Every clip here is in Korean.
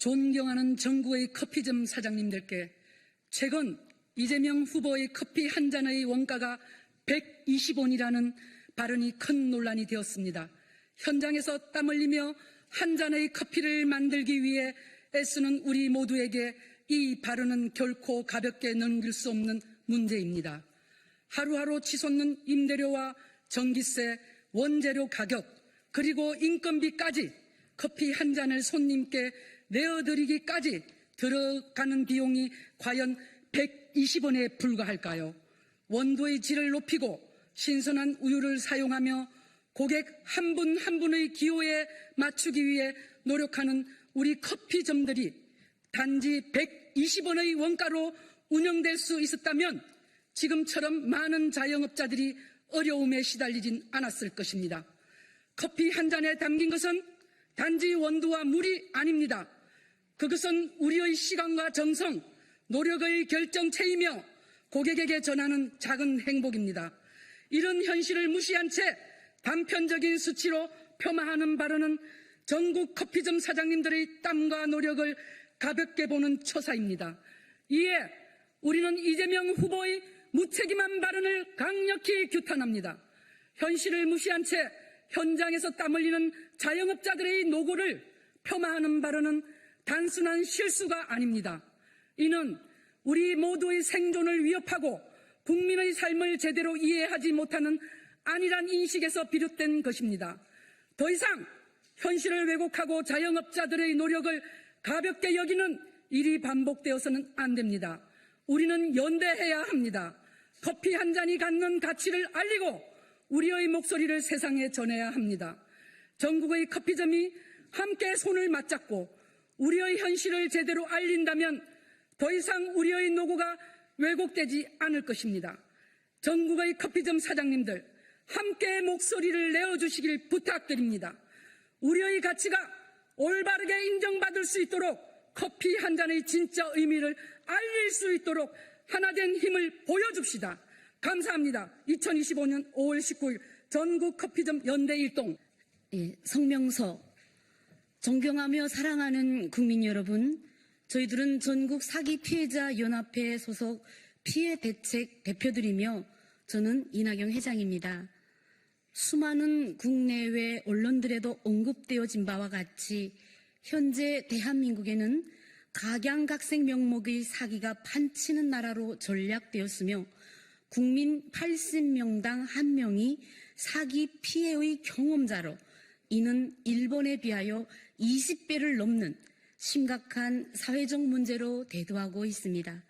존경하는 전국의 커피점 사장님들께 최근 이재명 후보의 커피 한 잔의 원가가 120원이라는 발언이 큰 논란이 되었습니다. 현장에서 땀 흘리며 한 잔의 커피를 만들기 위해 애쓰는 우리 모두에게 이 발언은 결코 가볍게 넘길 수 없는 문제입니다. 하루하루 치솟는 임대료와 전기세, 원재료 가격, 그리고 인건비까지 커피 한 잔을 손님께 내어드리기까지 들어가는 비용이 과연 120원에 불과할까요? 원두의 질을 높이고 신선한 우유를 사용하며 고객 한 분 한 분의 기호에 맞추기 위해 노력하는 우리 커피점들이 단지 120원의 원가로 운영될 수 있었다면 지금처럼 많은 자영업자들이 어려움에 시달리진 않았을 것입니다. 커피 한 잔에 담긴 것은 단지 원두와 물이 아닙니다. 그것은 우리의 시간과 정성, 노력의 결정체이며 고객에게 전하는 작은 행복입니다. 이런 현실을 무시한 채 단편적인 수치로 폄하하는 발언은 전국 커피점 사장님들의 땀과 노력을 가볍게 보는 처사입니다. 이에 우리는 이재명 후보의 무책임한 발언을 강력히 규탄합니다. 현실을 무시한 채 현장에서 땀 흘리는 자영업자들의 노고를 폄하하는 발언은 단순한 실수가 아닙니다. 이는 우리 모두의 생존을 위협하고 국민의 삶을 제대로 이해하지 못하는 안일한 인식에서 비롯된 것입니다. 더 이상 현실을 왜곡하고 자영업자들의 노력을 가볍게 여기는 일이 반복되어서는 안 됩니다. 우리는 연대해야 합니다. 커피 한 잔이 갖는 가치를 알리고 우리의 목소리를 세상에 전해야 합니다. 전국의 커피점이 함께 손을 맞잡고 우리의 현실을 제대로 알린다면 더 이상 우리의 노고가 왜곡되지 않을 것입니다. 전국의 커피점 사장님들 함께 목소리를 내어주시길 부탁드립니다. 우리의 가치가 올바르게 인정받을 수 있도록 커피 한 잔의 진짜 의미를 알릴 수 있도록 하나된 힘을 보여줍시다. 감사합니다. 2025년 5월 19일 전국 커피점 연대 일동. 성명서. 존경하며 사랑하는 국민 여러분, 저희들은 전국 사기 피해자 연합회 소속 피해 대책 대표들이며 저는 이낙영 회장입니다. 수많은 국내외 언론들에도 언급되어진 바와 같이 현재 대한민국에는 각양각색 명목의 사기가 판치는 나라로 전략되었으며 국민 80명당 1명이 사기 피해의 경험자로 이는 일본에 비하여 20배를 넘는 심각한 사회적 문제로 대두하고 있습니다.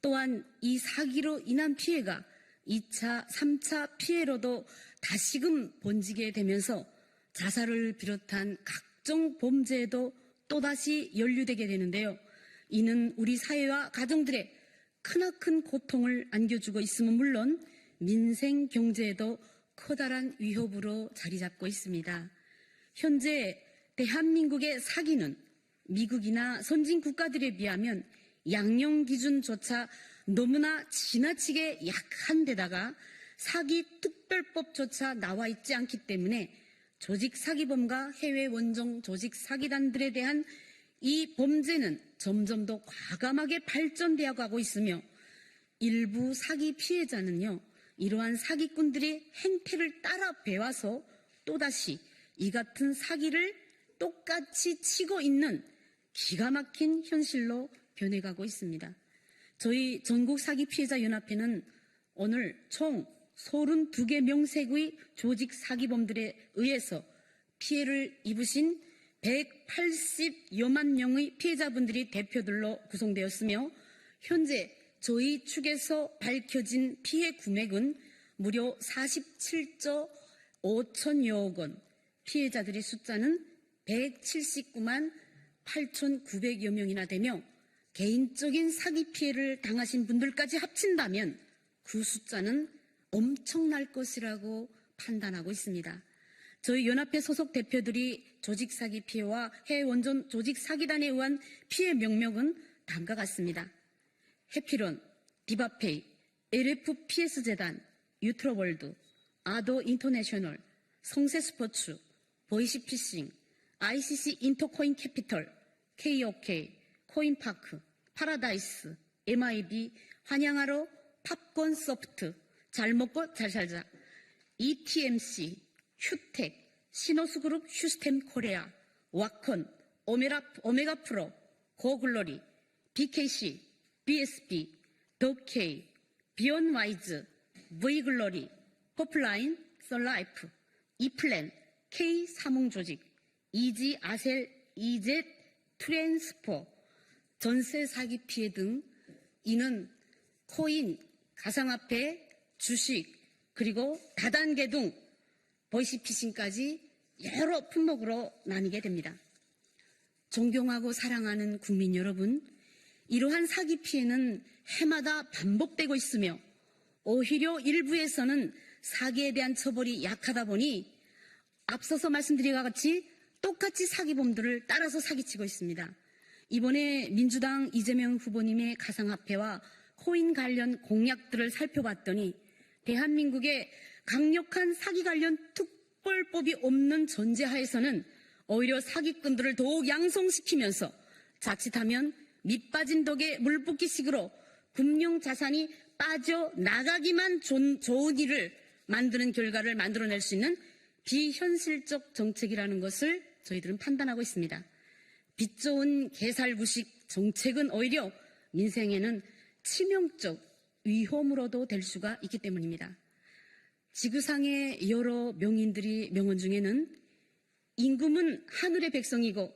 또한 이 사기로 인한 피해가 2차, 3차 피해로도 다시금 번지게 되면서 자살을 비롯한 각종 범죄에도 또다시 연루되게 되는데요. 이는 우리 사회와 가정들의 크나큰 고통을 안겨주고 있음은 물론 민생 경제에도 커다란 위협으로 자리 잡고 있습니다. 현재 대한민국의 사기는 미국이나 선진 국가들에 비하면 양형 기준조차 너무나 지나치게 약한 데다가 사기 특별법조차 나와 있지 않기 때문에 조직 사기범과 해외 원정 조직 사기단들에 대한 이 범죄는 점점 더 과감하게 발전되어 가고 있으며 일부 사기 피해자는요, 이러한 사기꾼들의 행태를 따라 배워서 또다시 이 같은 사기를 똑같이 치고 있는 기가 막힌 현실로 변해가고 있습니다. 저희 전국 사기 피해자 연합회는 오늘 총 32개 명색의 조직 사기범들에 의해서 피해를 입으신 180여만 명의 피해자분들이 대표들로 구성되었으며 현재 저희 측에서 밝혀진 피해 금액은 무려 47조 5천여억 원, 피해자들의 숫자는 179만 8,900여 명이나 되며 개인적인 사기 피해를 당하신 분들까지 합친다면 그 숫자는 엄청날 것이라고 판단하고 있습니다. 저희 연합회 소속 대표들이 조직 사기 피해와 해외 원전 조직 사기단에 의한 피해 명명은 다음과 같습니다. 해피런, 디바페이, LFPS 재단, 유트로월드, 아더 인터내셔널, 성세스포츠, 보이시피싱, ICC 인터코인 캐피털, KOK, 코인파크, 파라다이스, MIB, 환영하러, 팝콘 소프트, 잘 먹고 잘 살자, ETMC, 휴텍, 시노스그룹 휴스템 코리아, 와콘, 오메가 프로, 고글로리, BKC, BSB, 더K, 비욘와이즈, V글로리, 포플라인, 썰라이프, 이플랜, K사몽조직, 이지아셀, 이젯, 트랜스포, 전세 사기 피해 등 이는 코인, 가상화폐, 주식, 그리고 다단계 등 보이스피싱까지 여러 품목으로 나뉘게 됩니다. 존경하고 사랑하는 국민 여러분, 이러한 사기 피해는 해마다 반복되고 있으며 오히려 일부에서는 사기에 대한 처벌이 약하다 보니 앞서서 말씀드린 것 같이 똑같이 사기범들을 따라서 사기치고 있습니다. 이번에 민주당 이재명 후보님의 가상화폐와 코인 관련 공약들을 살펴봤더니 대한민국에 강력한 사기 관련 특별법이 없는 전제하에서는 오히려 사기꾼들을 더욱 양성시키면서 자칫하면 밑빠진 독에 물 붓기식으로 금융자산이 빠져나가기만 좋은 일을 만드는 결과를 만들어낼 수 있는 비현실적 정책이라는 것을 저희들은 판단하고 있습니다. 빚 좋은 개살구식 정책은 오히려 민생에는 치명적 위험으로도 될 수가 있기 때문입니다. 지구상의 여러 명인들이 명언 중에는 임금은 하늘의 백성이고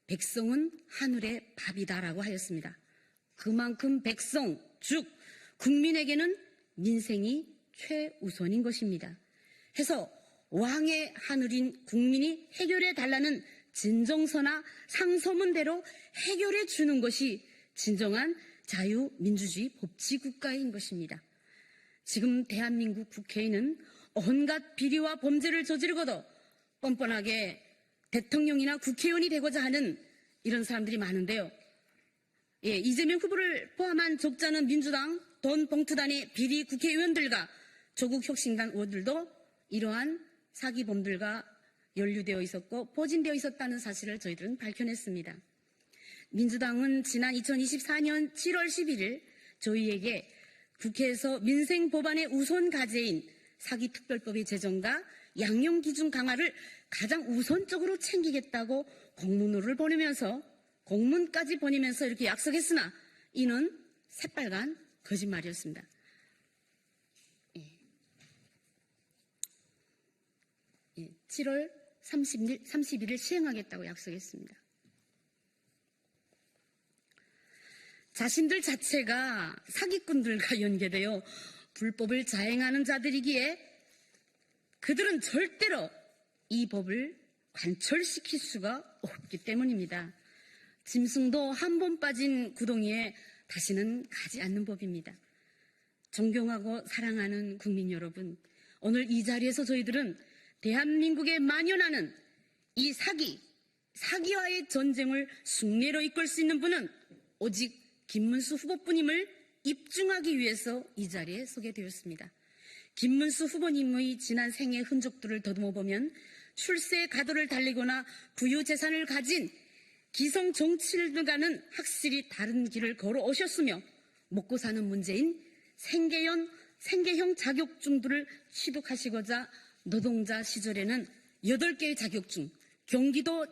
백성은 하늘의 밥이다라고 하였습니다. 그만큼 백성, 즉 국민에게는 민생이 최우선인 것입니다. 해서 왕의 하늘인 국민이 해결해 달라는 진정서나 상소문대로 해결해 주는 것이 진정한 자유민주주의 법치국가인 것입니다. 지금 대한민국 국회에는 온갖 비리와 범죄를 저지르고도 뻔뻔하게 대통령이나 국회의원이 되고자 하는 이런 사람들이 많은데요. 이재명 후보를 포함한 적잖은 민주당 돈 봉투단의 비리 국회의원들과 조국혁신당 의원들도 이러한 사기범들과 연루되어 있었고 포진되어 있었다는 사실을 저희들은 밝혀냈습니다. 민주당은 지난 2024년 7월 11일 저희에게 국회에서 민생 법안의 우선 과제인 사기특별법의 제정과 양형기준 강화를 가장 우선적으로 챙기겠다고 공문까지 보내면서 이렇게 약속했으나 이는 새빨간 거짓말이었습니다. 7월 30일 시행하겠다고 약속했습니다. 자신들 자체가 사기꾼들과 연계되어 불법을 자행하는 자들이기에 그들은 절대로 이 법을 관철시킬 수가 없기 때문입니다. 짐승도 한 번 빠진 구덩이에 다시는 가지 않는 법입니다. 존경하고 사랑하는 국민 여러분, 오늘 이 자리에서 저희들은 대한민국에 만연하는 이 사기와의 전쟁을 승리로 이끌 수 있는 분은 오직 김문수 후보뿐임을 입증하기 위해서 이 자리에 서게 되었습니다. 김문수 후보님의 지난 생애 흔적들을 더듬어 보면 출세의 가도를 달리거나 부유재산을 가진 기성 정치인들과는 확실히 다른 길을 걸어오셨으며 먹고 사는 문제인 생계형 자격증들을 취득하시고자 노동자 시절에는 8개의 자격증, 경기도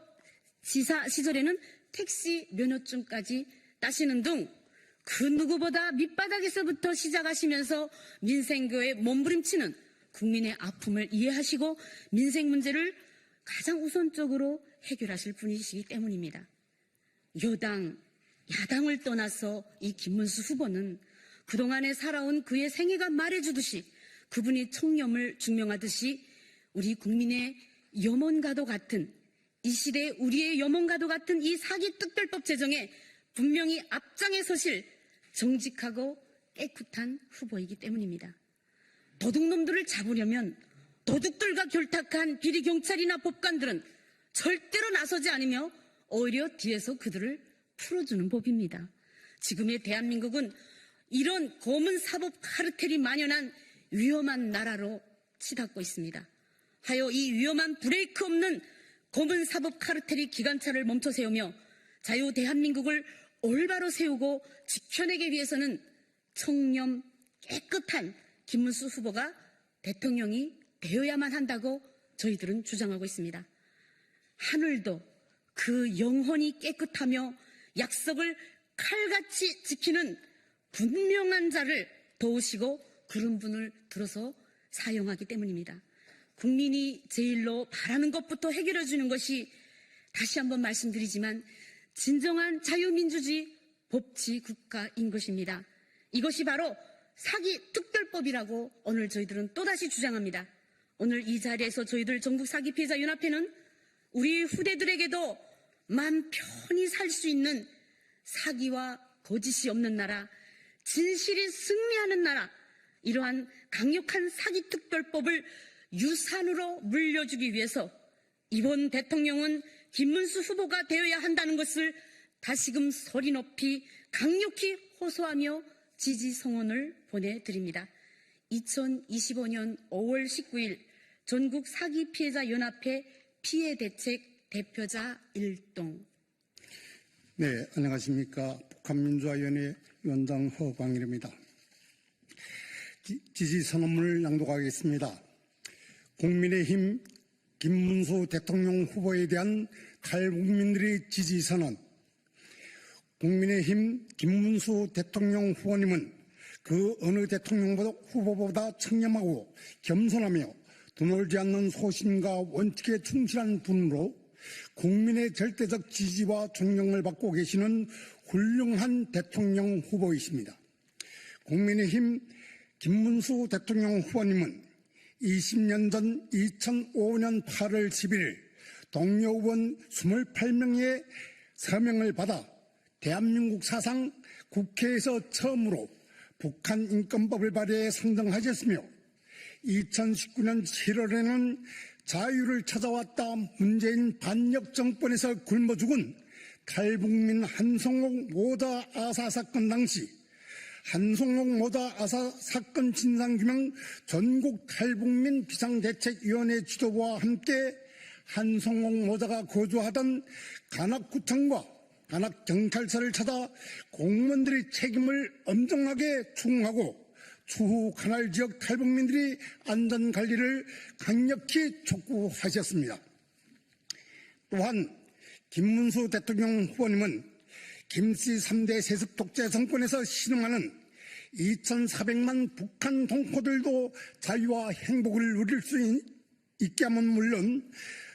지사 시절에는 택시 면허증까지 따시는 등 그 누구보다 밑바닥에서부터 시작하시면서 민생교에 몸부림치는 국민의 아픔을 이해하시고 민생 문제를 가장 우선적으로 해결하실 분이시기 때문입니다. 여당, 야당을 떠나서 이 김문수 후보는 그동안에 살아온 그의 생애가 말해주듯이 그분이 청렴을 증명하듯이 우리 국민의 염원과도 같은 이 시대에 우리의 염원과도 같은 이 사기특별법 제정에 분명히 앞장에 서실 정직하고 깨끗한 후보이기 때문입니다. 도둑놈들을 잡으려면 도둑들과 결탁한 비리경찰이나 법관들은 절대로 나서지 않으며 오히려 뒤에서 그들을 풀어주는 법입니다. 지금의 대한민국은 이런 검은 사법 카르텔이 만연한 위험한 나라로 치닫고 있습니다. 하여 이 위험한 브레이크 없는 검은 사법 카르텔이 기관차를 멈춰 세우며 자유 대한민국을 올바로 세우고 지켜내기 위해서는 청렴 깨끗한 김문수 후보가 대통령이 되어야만 한다고 저희들은 주장하고 있습니다. 하늘도 그 영혼이 깨끗하며 약속을 칼같이 지키는 분명한 자를 도우시고 그런 분을 들어서 사용하기 때문입니다. 국민이 제일로 바라는 것부터 해결해 주는 것이 다시 한번 말씀드리지만 진정한 자유민주주의 법치 국가인 것입니다. 이것이 바로 사기 특별법이라고 오늘 저희들은 또다시 주장합니다. 오늘 이 자리에서 저희들 전국 사기 피해자 연합회는 우리 후대들에게도 맘 편히 살 수 있는 사기와 거짓이 없는 나라, 진실이 승리하는 나라, 이러한 강력한 사기특별법을 유산으로 물려주기 위해서 이번 대통령은 김문수 후보가 되어야 한다는 것을 다시금 소리 높이 강력히 호소하며 지지 성원을 보내드립니다. 2025년 5월 19일 전국 사기 피해자 연합회 피해대책 대표자 일동. 네, 안녕하십니까. 북한민주화위원회 위원장 허광일입니다. 지지선언문을 낭독하겠습니다. 국민의힘 김문수 대통령 후보에 대한 탈북민들의 지지선언. 국민의힘 김문수 대통령 후보님은 그 어느 대통령 후보보다 청렴하고 겸손하며 드놀지 않는 소신과 원칙에 충실한 분으로 국민의 절대적 지지와 존경을 받고 계시는 훌륭한 대통령 후보이십니다. 국민의힘 김문수 대통령 후보님은 20년 전 2005년 8월 11일 동료 의원 28명의 서명을 받아 대한민국 사상 국회에서 처음으로 북한 인권법을 발의해 상정하셨으며 2019년 7월에는 자유를 찾아왔다 문재인 반역 정권에서 굶어 죽은 탈북민 한송옥 모자 아사 사건 당시 한송옥 모자 아사 사건 진상규명 전국 탈북민 비상대책위원회 지도부와 함께 한송옥 모자가 거주하던 간악구청과 간악경찰서를 찾아 공무원들이 책임을 엄정하게 추궁하고 추후 관할 지역 탈북민들이 안전관리를 강력히 촉구하셨습니다. 또한 김문수 대통령 후보님은 김씨 3대 세습 독재 정권에서 신음하는 2,400만 북한 동포들도 자유와 행복을 누릴 수 있게 하면 물론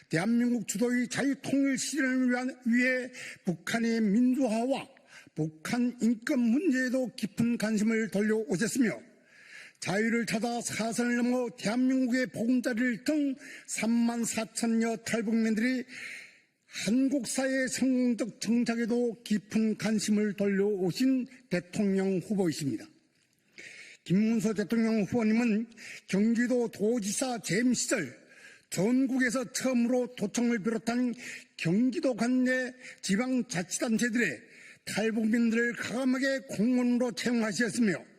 대한민국 주도의 자유통일 실현을 위해 북한의 민주화와 북한 인권 문제에도 깊은 관심을 돌려오셨으며 자유를 찾아 사선을 넘어 대한민국의 보금자리를 튼 3만 4천여 탈북민들이 한국 사회의 성공적 정착에도 깊은 관심을 돌려오신 대통령 후보이십니다. 김문수 대통령 후보님은 경기도 도지사 재임 시절 전국에서 처음으로 도청을 비롯한 경기도 관내 지방자치단체들의 탈북민들을 가감하게 공무원으로 채용하셨으며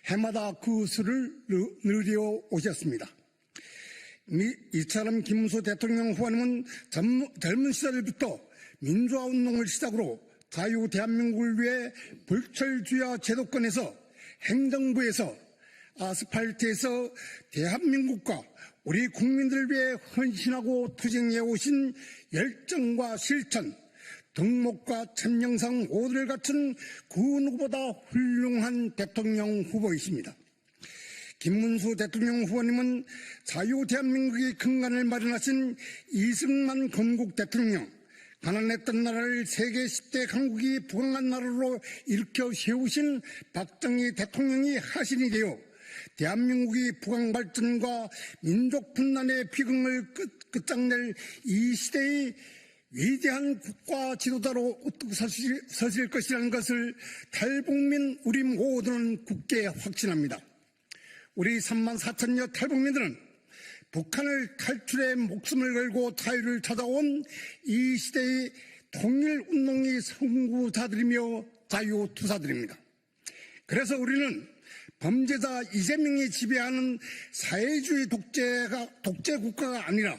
해마다 그 수를 늘려 오셨습니다. 이처럼 김문수 대통령 후보님은 젊은 시절부터 민주화운동을 시작으로 자유 대한민국을 위해 불철주야 제도권에서 행정부에서 아스팔트에서 대한민국과 우리 국민들을 위해 헌신하고 투쟁해 오신 열정과 실천, 덕목과 천명상 모두를 갖춘 그 누구보다 훌륭한 대통령 후보이십니다. 김문수 대통령 후보님은 자유 대한민국의 근간을 마련하신 이승만 건국 대통령, 가난했던 나라를 세계 10대 강국이 부강한 나라로 일으켜 세우신 박정희 대통령이 하신이 되어 대한민국이 부강 발전과 민족 분단의 비극을 끝장낼 이 시대의 위대한 국가 지도자로 우뚝 서실 것이라는 것을 탈북민 우리 모두는 굳게 확신합니다. 우리 3만 4천여 탈북민들은 북한을 탈출해 목숨을 걸고 자유를 찾아온 이 시대의 통일운동의 선구자들이며 자유투사들입니다. 그래서 우리는 범죄자 이재명이 지배하는 사회주의 독재 국가가 아니라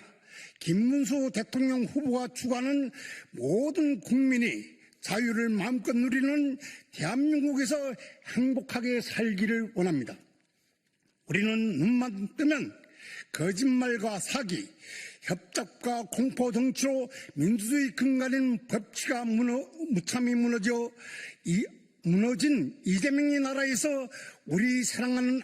김문수 대통령 후보가 추구하는 모든 국민이 자유를 마음껏 누리는 대한민국에서 행복하게 살기를 원합니다. 우리는 눈만 뜨면 거짓말과 사기, 협잡과 공포 정치로 민주주의 근간인 법치가 무참히 무너진 이재명의 나라에서 우리 사랑하는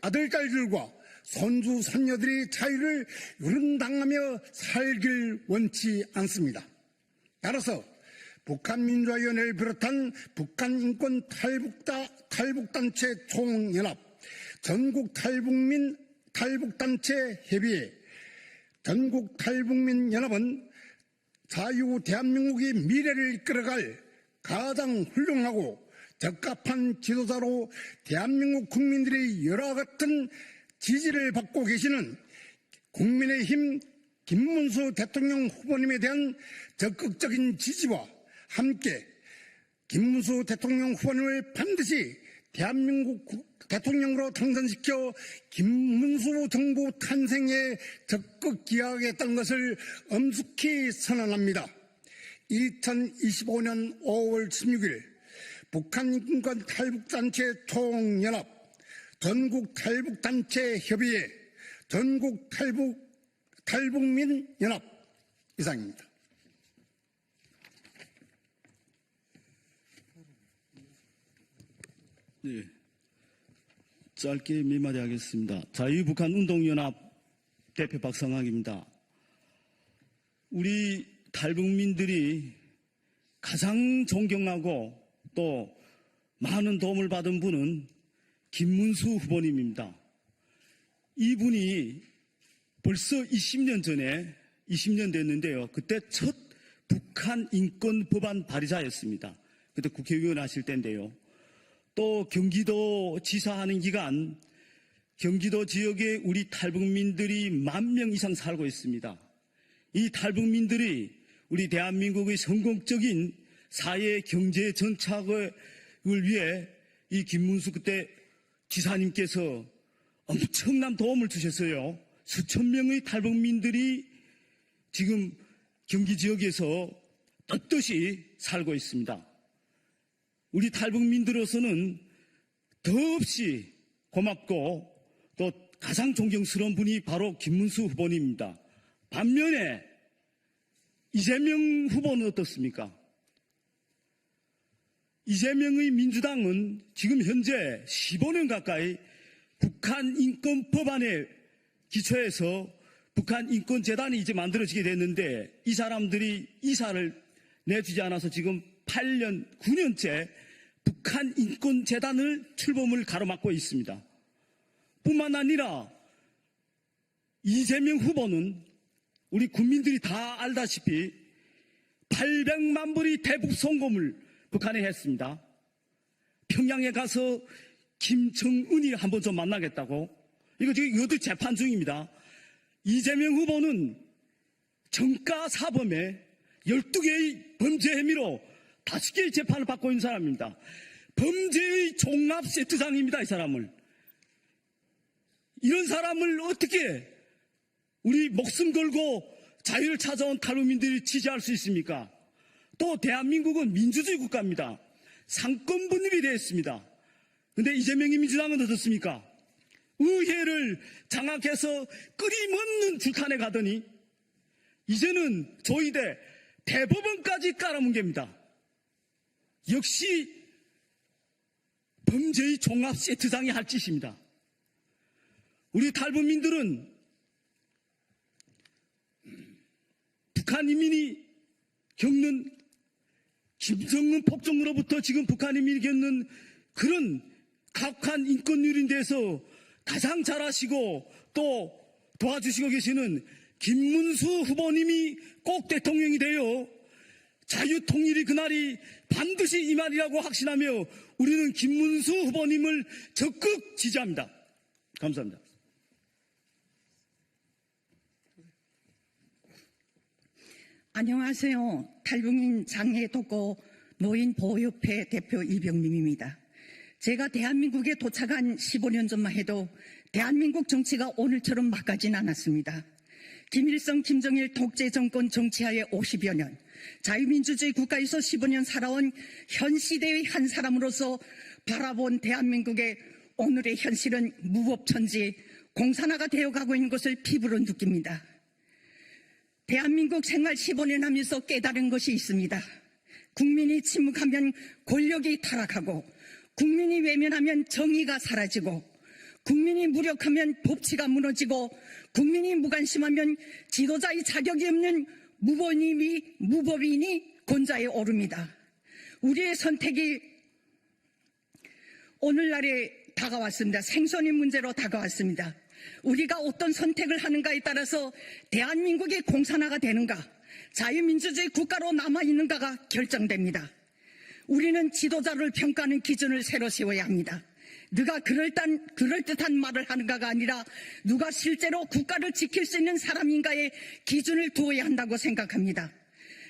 아들, 딸들과 손주, 손녀들이 자유를 유린당하며 살길 원치 않습니다. 따라서 북한민주화위원회를 비롯한 북한인권 탈북단체 총연합, 전국 탈북단체 협의회, 전국 탈북민연합은 자유 대한민국의 미래를 이끌어갈 가장 훌륭하고 적합한 지도자로 대한민국 국민들의 열화 같은 지지를 받고 계시는 국민의힘 김문수 대통령 후보님에 대한 적극적인 지지와 함께 김문수 대통령 후보님을 반드시 대한민국 대통령으로 당선시켜 김문수 정부 탄생에 적극 기여하겠다는 것을 엄숙히 선언합니다. 2025년 5월 16일 북한인권 탈북단체 총연합, 전국 탈북단체 협의회, 전국 탈북민연합 이상입니다. 네, 짧게 몇 마디 하겠습니다. 자유북한운동연합 대표 박성학입니다. 우리 탈북민들이 가장 존경하고 또 많은 도움을 받은 분은 김문수 후보님입니다. 이분이 벌써 20년 전에 20년 됐는데요. 그때 첫 북한 인권 법안 발의자였습니다. 그때 국회의원 하실 때인데요. 또 경기도 지사하는 기간 경기도 지역에 우리 탈북민들이 10,000명 이상 살고 있습니다. 이 탈북민들이 우리 대한민국의 성공적인 사회 경제 정착을 위해 이 김문수 그때 지사님께서 엄청난 도움을 주셨어요. 수천 명의 탈북민들이 지금 경기 지역에서 떳떳이 살고 있습니다. 우리 탈북민들로서는 더없이 고맙고 또 가장 존경스러운 분이 바로 김문수 후보님입니다. 반면에 이재명 후보는 어떻습니까? 이재명의 민주당은 지금 현재 15년 가까이 북한 인권 법안에 기초해서 북한 인권재단이 이제 만들어지게 됐는데 이 사람들이 이사를 내주지 않아서 지금 8년, 9년째 북한 인권재단을 출범을 가로막고 있습니다. 뿐만 아니라 이재명 후보는 우리 국민들이 다 알다시피 800만 불의 대북 송금을 북한에 했습니다. 평양에 가서 김정은이 한번 좀 만나겠다고. 이거 지금 이것도 재판 중입니다. 이재명 후보는 정가 사범에 12개의 범죄 혐의로 5개의 재판을 받고 있는 사람입니다. 범죄의 종합 세트장입니다, 이 사람을. 이런 사람을 어떻게 우리 목숨 걸고 자유를 찾아온 탈북민들이 지지할 수 있습니까? 또 대한민국은 민주주의 국가입니다. 상권 분립이 되어 있습니다. 그런데 이재명이 민주당은 어떻습니까? 의회를 장악해서 끊임없는 줄탄에 가더니 이제는 조의대 대법원까지 깔아뭉갭니다. 역시 범죄의 종합 세트장이 할 짓입니다. 우리 탈북민들은 북한 인민이 겪는 김정은 폭정으로부터 지금 북한 인민이 겪는 그런 가혹한 인권 유린에 대해서 가장 잘하시고 또 도와주시고 계시는 김문수 후보님이 꼭 대통령이 되어 자유통일이 그날이 반드시 임하리라고 확신하며 우리는 김문수 후보님을 적극 지지합니다. 감사합니다. 안녕하세요. 탈북민 장애 독거 노인 보호협회 대표 이병림입니다. 제가 대한민국에 도착한 15년 전만 해도 대한민국 정치가 오늘처럼 막가진 않았습니다. 김일성, 김정일 독재 정권 정치하에 50여 년, 자유민주주의 국가에서 15년 살아온 현 시대의 한 사람으로서 바라본 대한민국의 오늘의 현실은 무법천지 공산화가 되어가고 있는 것을 피부로 느낍니다. 대한민국 생활 15년 하면서 깨달은 것이 있습니다. 국민이 침묵하면 권력이 타락하고, 국민이 외면하면 정의가 사라지고, 국민이 무력하면 법치가 무너지고, 국민이 무관심하면 지도자의 자격이 없는 무법인이 권좌에 오릅니다. 우리의 선택이 오늘날에 다가왔습니다. 생존의 문제로 다가왔습니다. 우리가 어떤 선택을 하는가에 따라서 대한민국이 공산화가 되는가, 자유민주주의 국가로 남아있는가가 결정됩니다. 우리는 지도자를 평가하는 기준을 새로 세워야 합니다. 누가 그럴듯한 말을 하는가가 아니라 누가 실제로 국가를 지킬 수 있는 사람인가의 기준을 두어야 한다고 생각합니다.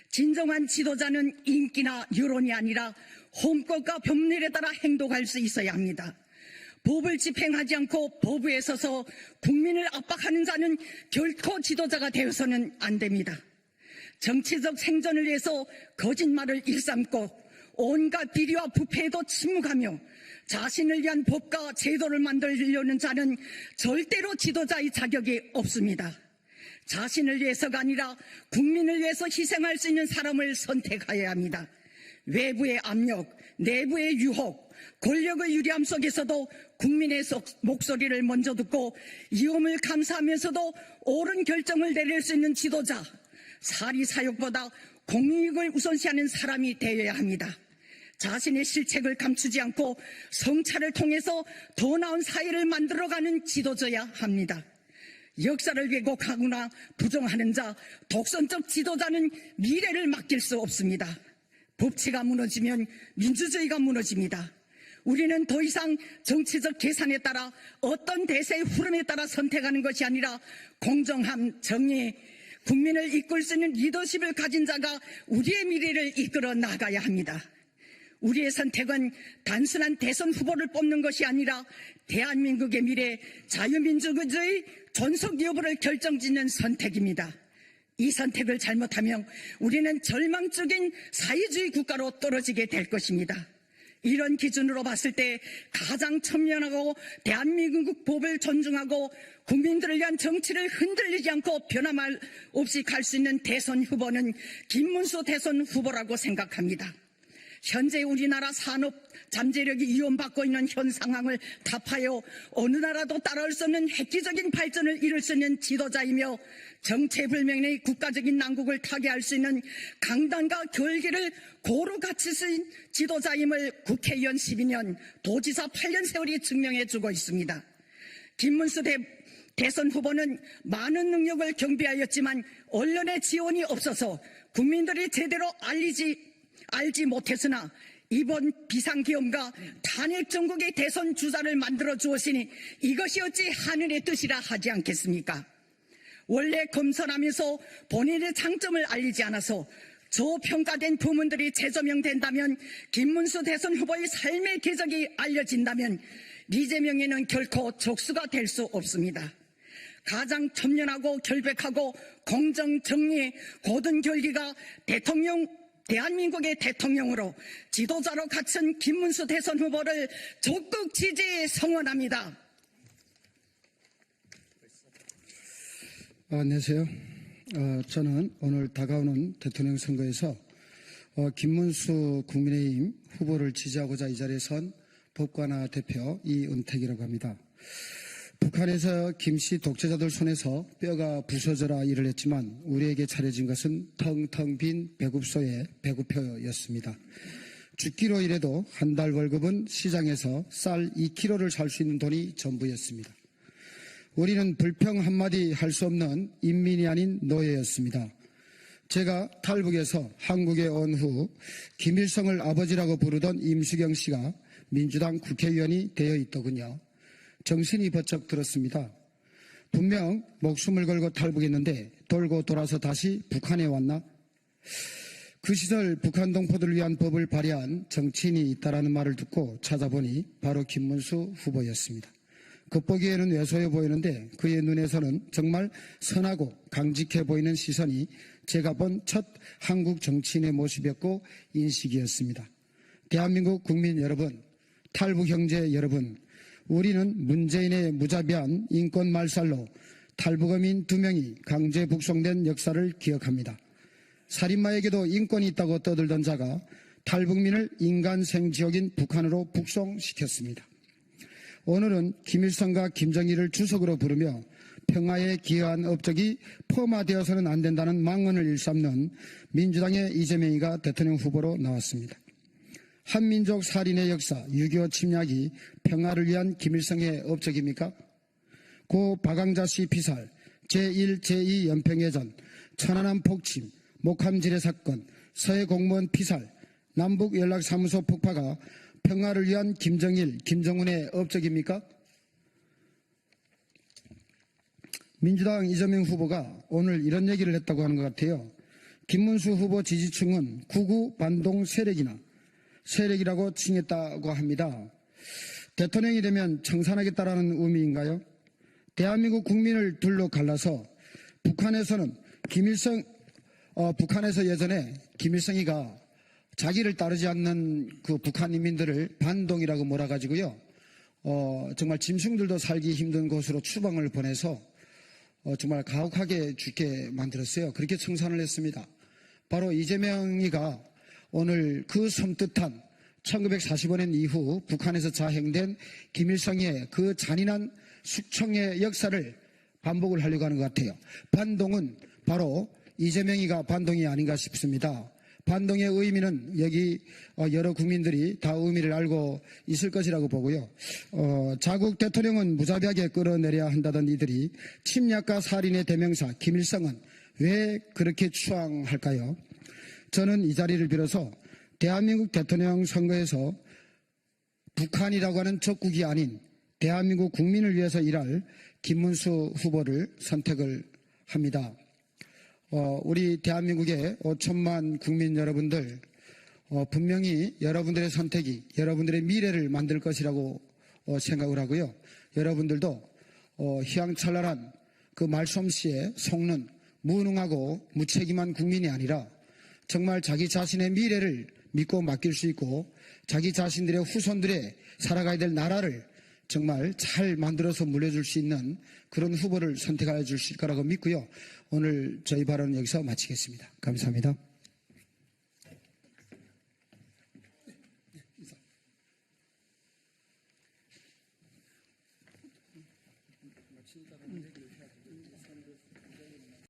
진정한 지도자는 인기나 여론이 아니라 헌법과 법률에 따라 행동할 수 있어야 합니다. 법을 집행하지 않고 법에 서서 국민을 압박하는 자는 결코 지도자가 되어서는 안 됩니다. 정치적 생존을 위해서 거짓말을 일삼고 온갖 비리와 부패에도 침묵하며 자신을 위한 법과 제도를 만들려는 자는 절대로 지도자의 자격이 없습니다. 자신을 위해서가 아니라 국민을 위해서 희생할 수 있는 사람을 선택해야 합니다. 외부의 압력, 내부의 유혹, 권력의 유리함 속에서도 국민의 목소리를 먼저 듣고 위험을 감수하면서도 옳은 결정을 내릴 수 있는 지도자, 사리사욕보다 공익을 우선시하는 사람이 되어야 합니다. 자신의 실책을 감추지 않고 성찰을 통해서 더 나은 사회를 만들어가는 지도자야 합니다. 역사를 왜곡하거나 부정하는 자, 독선적 지도자는 미래를 맡길 수 없습니다. 법치가 무너지면 민주주의가 무너집니다. 우리는 더 이상 정치적 계산에 따라 어떤 대세의 흐름에 따라 선택하는 것이 아니라 공정함, 정의, 국민을 이끌 수 있는 리더십을 가진 자가 우리의 미래를 이끌어 나가야 합니다. 우리의 선택은 단순한 대선 후보를 뽑는 것이 아니라 대한민국의 미래, 자유민주주의 존속 여부를 결정짓는 선택입니다. 이 선택을 잘못하면 우리는 절망적인 사회주의 국가로 떨어지게 될 것입니다. 이런 기준으로 봤을 때 가장 천연하고 대한민국 법을 존중하고 국민들을 위한 정치를 흔들리지 않고 변함할 없이 갈 수 있는 대선 후보는 김문수 대선 후보라고 생각합니다. 현재 우리나라 산업 잠재력이 위험받고 있는 현 상황을 타파해 어느 나라도 따라올 수 없는 획기적인 발전을 이룰 수 있는 지도자이며 정체불명의 국가적인 난국을 타개할 수 있는 강단과 결기를 고루 갖출 수 있는 지도자임을 국회의원 12년, 도지사 8년 세월이 증명해주고 있습니다. 김문수 대선 후보는 많은 능력을 경비하였지만 언론의 지원이 없어서 국민들이 제대로 알지 못했으나 이번 비상기업과 탄핵 정국의 대선 주자를 만들어 주었으니 이것이 어찌 하늘의 뜻이라 하지 않겠습니까? 원래 검선하면서 본인의 장점을 알리지 않아서 저평가된 부문들이 재조명된다면, 김문수 대선 후보의 삶의 궤적이 알려진다면 이재명에는 결코 적수가 될 수 없습니다. 가장 천연하고 결백하고 공정, 정의, 고든 결기가 대한민국의 대통령으로 지도자로 갖춘 김문수 대선 후보를 적극 지지 성원합니다. 안녕하세요. 저는 오늘 다가오는 대통령 선거에서 김문수 국민의힘 후보를 지지하고자 이 자리에 선 법관화 대표 이은택이라고 합니다. 북한에서 김씨 독재자들 손에서 뼈가 부서져라 일을 했지만 우리에게 차려진 것은 텅텅 빈 배급소의 배급표였습니다. 죽기로 일해도 한 달 월급은 시장에서 쌀 2kg를 살 수 있는 돈이 전부였습니다. 우리는 불평 한마디 할 수 없는 인민이 아닌 노예였습니다. 제가 탈북에서 한국에 온 후 김일성을 아버지라고 부르던 임수경 씨가 민주당 국회의원이 되어 있더군요. 정신이 번쩍 들었습니다. 분명 목숨을 걸고 탈북했는데 돌고 돌아서 다시 북한에 왔나? 그 시절 북한 동포들을 위한 법을 발의한 정치인이 있다라는 말을 듣고 찾아보니 바로 김문수 후보였습니다. 겉보기에는 왜소해 보이는데 그의 눈에서는 정말 선하고 강직해 보이는 시선이 제가 본 첫 한국 정치인의 모습이었고 인식이었습니다. 대한민국 국민 여러분, 탈북 형제 여러분, 우리는 문재인의 무자비한 인권 말살로 탈북어민 2명이 강제 북송된 역사를 기억합니다. 살인마에게도 인권이 있다고 떠들던 자가 탈북민을 인간생 지역인 북한으로 북송시켰습니다. 오늘은 김일성과 김정일을 주석으로 부르며 평화에 기여한 업적이 폄하되어서는 안 된다는 망언을 일삼는 민주당의 이재명이가 대통령 후보로 나왔습니다. 한민족 살인의 역사, 6.25 침략이 평화를 위한 김일성의 업적입니까? 고 박광자씨 피살, 제1, 제2 연평해전, 천안함 폭침, 목함지뢰 사건, 서해 공무원 피살, 남북 연락사무소 폭파가 평화를 위한 김정일, 김정은의 업적입니까? 민주당 이재명 후보가 오늘 이런 얘기를 했다고 하는 것 같아요. 김문수 후보 지지층은 구구 반동 세력이라고 칭했다고 합니다. 대통령이 되면 청산하겠다라는 의미인가요? 대한민국 국민을 둘로 갈라서 북한에서는 북한에서 예전에 김일성이가 자기를 따르지 않는 그 북한 인민들을 반동이라고 몰아가지고요. 정말 짐승들도 살기 힘든 곳으로 추방을 보내서 정말 가혹하게 죽게 만들었어요. 그렇게 청산을 했습니다. 바로 이재명이가 오늘 그 섬뜩한 1945년 이후 북한에서 자행된 김일성의 그 잔인한 숙청의 역사를 반복을 하려고 하는 것 같아요. 반동은 바로 이재명이가 반동이 아닌가 싶습니다. 반동의 의미는 여기 여러 국민들이 다 의미를 알고 있을 것이라고 보고요. 자국 대통령은 무자비하게 끌어내려야 한다던 이들이 침략과 살인의 대명사 김일성은 왜 그렇게 추앙할까요? 저는 이 자리를 빌어서 대한민국 대통령 선거에서 북한이라고 하는 적국이 아닌 대한민국 국민을 위해서 일할 김문수 후보를 선택을 합니다. 우리 대한민국의 5천만 국민 여러분들, 분명히 여러분들의 선택이 여러분들의 미래를 만들 것이라고 생각을 하고요. 여러분들도 희양찬란한 그 말솜씨에 속는 무능하고 무책임한 국민이 아니라 정말 자기 자신의 미래를 믿고 맡길 수 있고 자기 자신들의 후손들의 살아가야 될 나라를 정말 잘 만들어서 물려줄 수 있는 그런 후보를 선택해 주실 거라고 믿고요. 오늘 저희 발언은 여기서 마치겠습니다. 감사합니다.